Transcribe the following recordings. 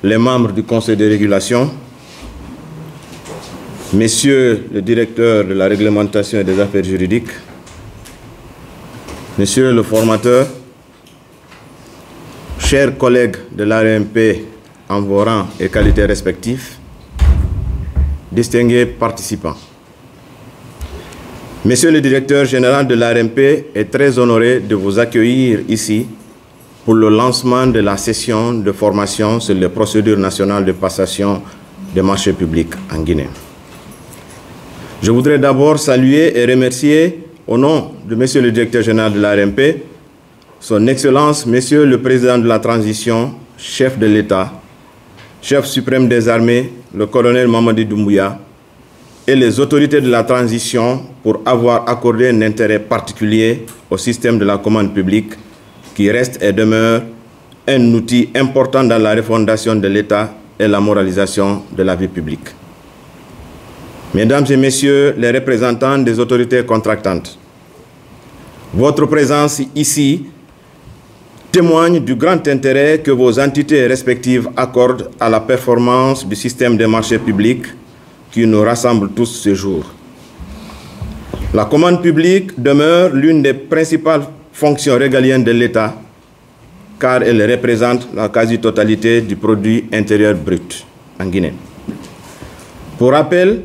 les membres du Conseil de régulation, Messieurs le directeur de la réglementation et des affaires juridiques, Monsieur le formateur, chers collègues de l'ARMP en vos rangs et qualités respectifs, distingués participants. Monsieur le directeur général de l'ARMP est très honoré de vous accueillir ici pour le lancement de la session de formation sur les procédures nationales de passation des marchés publics en Guinée. Je voudrais d'abord saluer et remercier, au nom de Monsieur le directeur général de l'ARMP, Son Excellence, Monsieur le Président de la Transition, chef de l'État, chef suprême des armées, le colonel Mamadi Doumbouya, et les autorités de la transition pour avoir accordé un intérêt particulier au système de la commande publique qui reste et demeure un outil important dans la refondation de l'État et la moralisation de la vie publique. Mesdames et Messieurs les représentants des autorités contractantes, votre présence ici témoigne du grand intérêt que vos entités respectives accordent à la performance du système des marchés publics qui nous rassemble tous ce jour. La commande publique demeure l'une des principales fonctions régaliennes de l'État car elle représente la quasi-totalité du produit intérieur brut en Guinée. Pour rappel,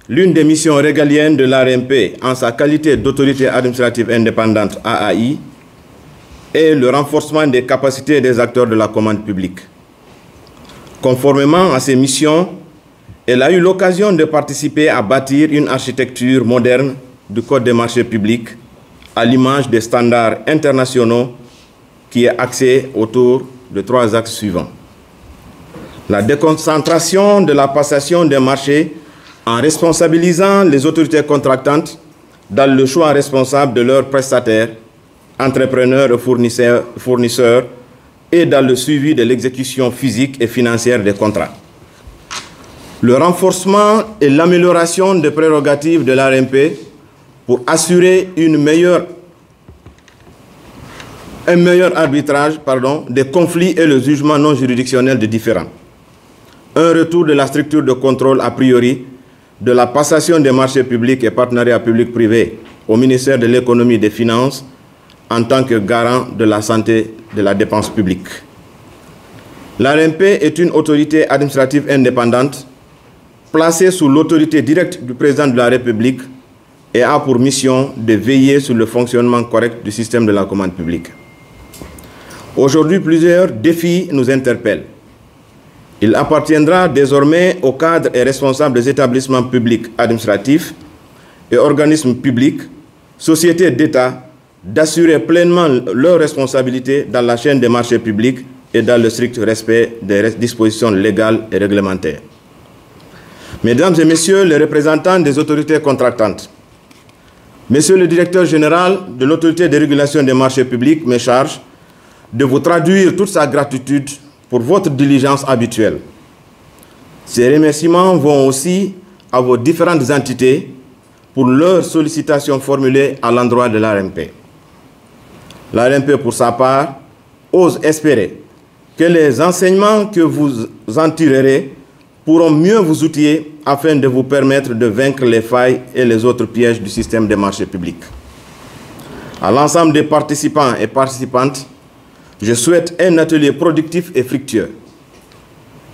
l'une des missions régaliennes de l'ARMP en sa qualité d'autorité administrative indépendante AAI est le renforcement des capacités des acteurs de la commande publique. Conformément à ces missions, elle a eu l'occasion de participer à bâtir une architecture moderne du Code des marchés publics à l'image des standards internationaux qui est axé autour de 3 axes suivants. La déconcentration de la passation des marchés en responsabilisant les autorités contractantes dans le choix responsable de leurs prestataires, entrepreneurs et fournisseurs et dans le suivi de l'exécution physique et financière des contrats. Le renforcement et l'amélioration des prérogatives de l'ARMP pour assurer un meilleur arbitrage des conflits et le jugement non juridictionnel des différends. Un retour de la structure de contrôle a priori de la passation des marchés publics et partenariats publics-privés au ministère de l'économie et des finances en tant que garant de la santé de la dépense publique. L'ARMP est une autorité administrative indépendante placée sous l'autorité directe du président de la République et a pour mission de veiller sur le fonctionnement correct du système de la commande publique. Aujourd'hui, plusieurs défis nous interpellent. Il appartiendra désormais aux cadres et responsables des établissements publics administratifs et organismes publics, sociétés d'État, d'assurer pleinement leurs responsabilités dans la chaîne des marchés publics et dans le strict respect des dispositions légales et réglementaires. Mesdames et Messieurs les représentants des autorités contractantes, Monsieur le directeur général de l'autorité de régulation des marchés publics me charge de vous traduire toute sa gratitude pour votre diligence habituelle. Ces remerciements vont aussi à vos différentes entités pour leurs sollicitations formulées à l'endroit de l'ARMP. L'ARMP, pour sa part, ose espérer que les enseignements que vous en tirerez pourront mieux vous outiller afin de vous permettre de vaincre les failles et les autres pièges du système des marchés publics. À l'ensemble des participants et participantes, je souhaite un atelier productif et fructueux.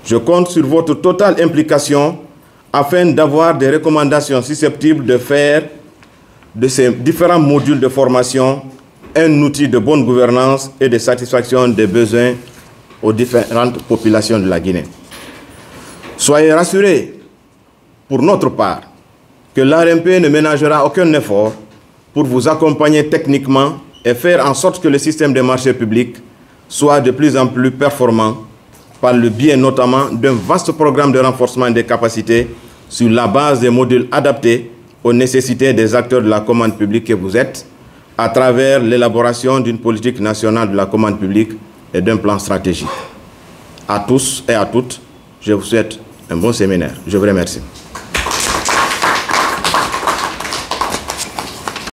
Je compte sur votre totale implication afin d'avoir des recommandations susceptibles de faire de ces différents modules de formation un outil de bonne gouvernance et de satisfaction des besoins aux différentes populations de la Guinée. Soyez rassurés, pour notre part, que l'ARMP ne ménagera aucun effort pour vous accompagner techniquement et faire en sorte que le système des marchés publics soit de plus en plus performant par le biais notamment d'un vaste programme de renforcement des capacités sur la base des modules adaptés aux nécessités des acteurs de la commande publique que vous êtes, à travers l'élaboration d'une politique nationale de la commande publique et d'un plan stratégique. À tous et à toutes, je vous souhaite un bon séminaire. Je vous remercie.